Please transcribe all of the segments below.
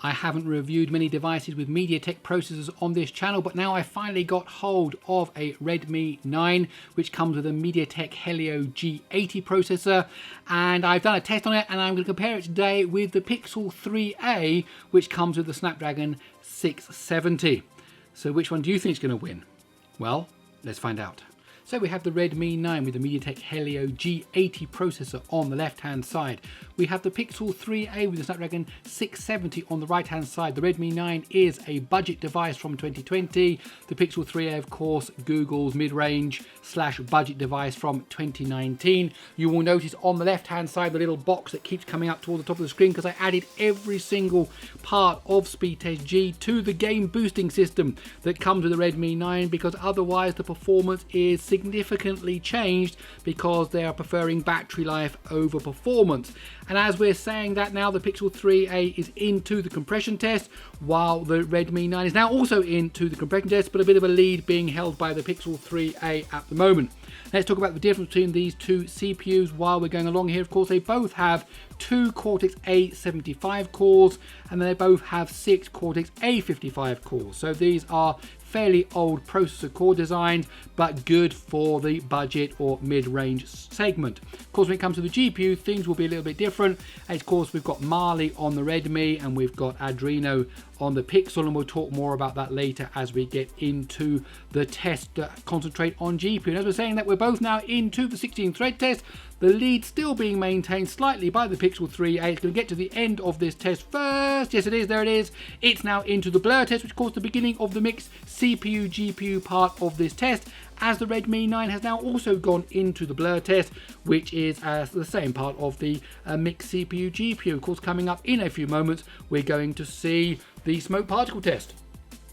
I haven't reviewed many devices with MediaTek processors on this channel, but now I finally got hold of a Redmi 9, which comes with a MediaTek Helio G80 processor, and I've done a test on it, and I'm going to compare it today with the Pixel 3a, which comes with the Snapdragon 670. So which one do you think is going to win? Well, let's find out. So we have the Redmi 9 with the MediaTek Helio G80 processor on the left-hand side. We have the Pixel 3a with the Snapdragon 670 on the right-hand side. The Redmi 9 is a budget device from 2020. The Pixel 3a, of course, Google's mid-range / budget device from 2019. You will notice on the left-hand side the little box that keeps coming up toward the top of the screen because I added every single part of SpeedTest G to the game boosting system that comes with the Redmi 9, because otherwise the performance is significantly changed because they are preferring battery life over performance. And as we're saying that now, the Pixel 3a is into the compression test, while the Redmi 9 is now also into the compression test, but a bit of a lead being held by the Pixel 3a at the moment. Let's talk about the difference between these two CPUs while we're going along here. Of course, they both have 2 Cortex A75 cores, and they both have 6 Cortex A55 cores. So these are fairly old processor core designs, but good for the budget or mid-range segment. Of course, when it comes to the GPU, things will be a little bit different. Of course, we've got Mali on the Redmi and we've got Adreno on the Pixel, and we'll talk more about that later as we get into the test that concentrate on GPU. And as we're saying that, we're both now into the 16-thread test. The lead still being maintained slightly by the Pixel 3a. It's going to get to the end of this test first. Yes, it is. There it is. It's now into the blur test, which of course the beginning of the mixed CPU GPU part of this test, as the Redmi 9 has now also gone into the blur test, which is the same part of the mixed CPU GPU. Of course, coming up in a few moments, we're going to see the smoke particle test.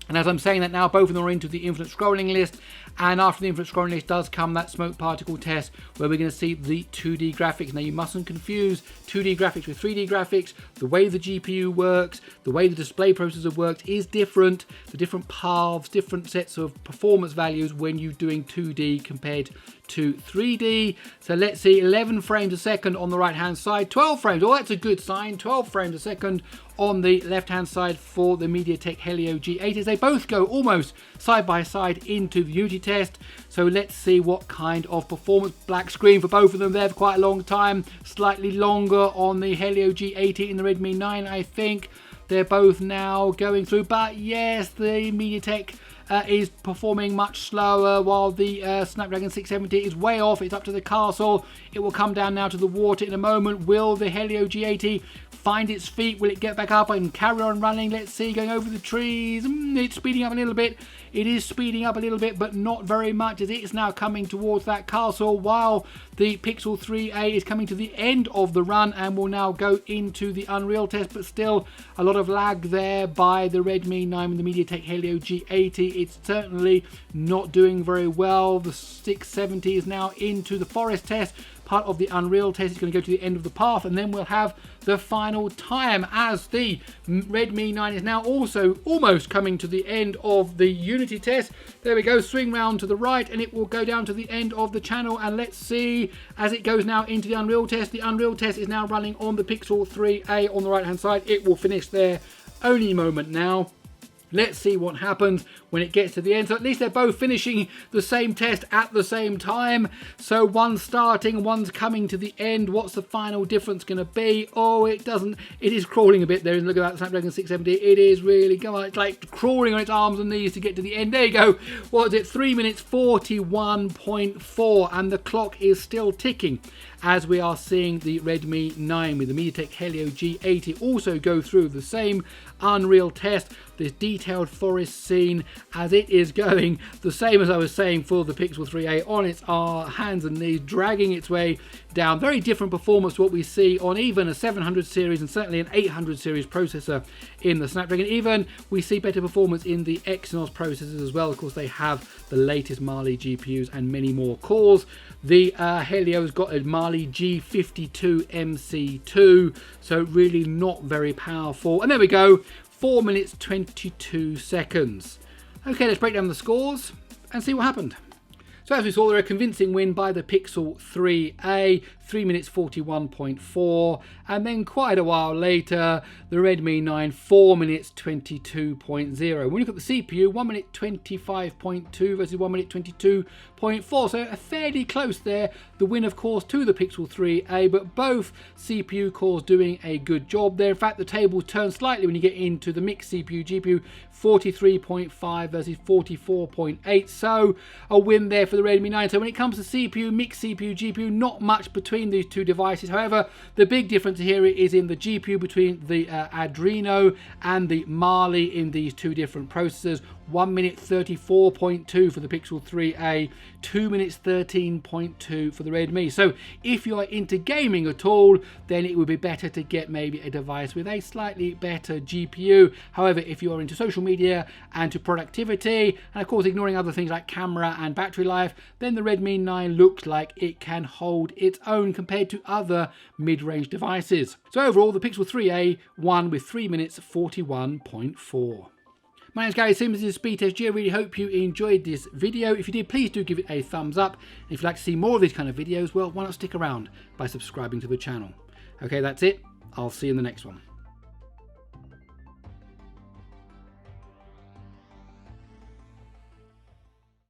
And as I'm saying that now, both of them are into the infinite scrolling list. And after the infinite scrolling list does come that smoke particle test, where we're going to see the 2D graphics. Now, you mustn't confuse 2D graphics with 3D graphics. The way the GPU works, the way the display processor works is different. The different paths, different sets of performance values when you're doing 2D compared to 3D. So let's see, 11 frames a second on the right hand side, 12 frames. Oh, that's a good sign. 12 frames a second on the left hand side for the MediaTek Helio G80. They both go almost side by side into the Unity test. So let's see what kind of performance. Black screen for both of them there for quite a long time. Slightly longer on the Helio G80 in the Redmi 9, I think. They're both now going through, but yes, the MediaTek is performing much slower, while the Snapdragon 670 is way off. It's up to the castle. It will come down now to the water in a moment. Will the Helio G80 find its feet? Will it get back up and carry on running? Let's see, going over the trees. It's speeding up a little bit. It is speeding up a little bit, but not very much, as it's now coming towards that castle, while the Pixel 3a is coming to the end of the run and will now go into the Unreal test, but still a lot of lag there by the Redmi 9 and the MediaTek Helio G80. It's certainly not doing very well. The 670 is now into the forest test. Part of the Unreal test is going to go to the end of the path, and then we'll have the final time, as the Redmi 9 is now also almost coming to the end of the Unity test. There we go, swing round to the right and it will go down to the end of the channel, and let's see as it goes now into the Unreal test. The Unreal test is now running on the Pixel 3a on the right hand side. It will finish there any moment now. Let's see what happens when it gets to the end. So at least they're both finishing the same test at the same time. So one's starting, one's coming to the end. What's the final difference going to be? Oh, it is crawling a bit there. Look at that Snapdragon 670. It is really, come on, it's like crawling on its arms and knees to get to the end. There you go. What is it? 3 minutes 41.4, and the clock is still ticking as we are seeing the Redmi 9 with the MediaTek Helio G80 also go through the same Unreal test, this detailed forest scene, as it is going the same as I was saying for the Pixel 3a, on its hands and knees, dragging its way down. Very different performance to what we see on even a 700 series and certainly an 800 series processor in the Snapdragon. Even we see better performance in the Exynos processors as well. Of course, they have the latest Mali GPUs and many more cores. The Helio's got a Mali G52 MC2, so really not very powerful. And there we go, 4 minutes 22 seconds. Okay, let's break down the scores and see what happened. So as we saw there, a convincing win by the Pixel 3a, 3 minutes 41.4, and then quite a while later, the Redmi 9, 4 minutes 22.0. When we look at the CPU, 1 minute 25.2 versus 1 minute 22.4, so fairly close there. The win, of course, to the Pixel 3a, but both CPU cores doing a good job there. In fact, the table turns slightly when you get into the mixed CPU, GPU, 43.5 versus 44.8, so a win there for the Redmi 9. So when it comes to CPU, mixed CPU, GPU, not much between these two devices. However, the big difference here is in the GPU between the Adreno and the Mali in these two different processors. 1 minute 34.2 for the Pixel 3a, 2 minutes 13.2 for the Redmi. So if you're into gaming at all, then it would be better to get maybe a device with a slightly better GPU. However, if you're into social media and to productivity, and of course ignoring other things like camera and battery life, then the Redmi 9 looks like it can hold its own compared to other mid-range devices. So overall, the Pixel 3a won with 3 minutes 41.4. My name's Gary Simmons, this is SpeedTest. I really hope you enjoyed this video. If you did, please do give it a thumbs up. And if you'd like to see more of these kind of videos, well, why not stick around by subscribing to the channel. Okay, that's it. I'll see you in the next one.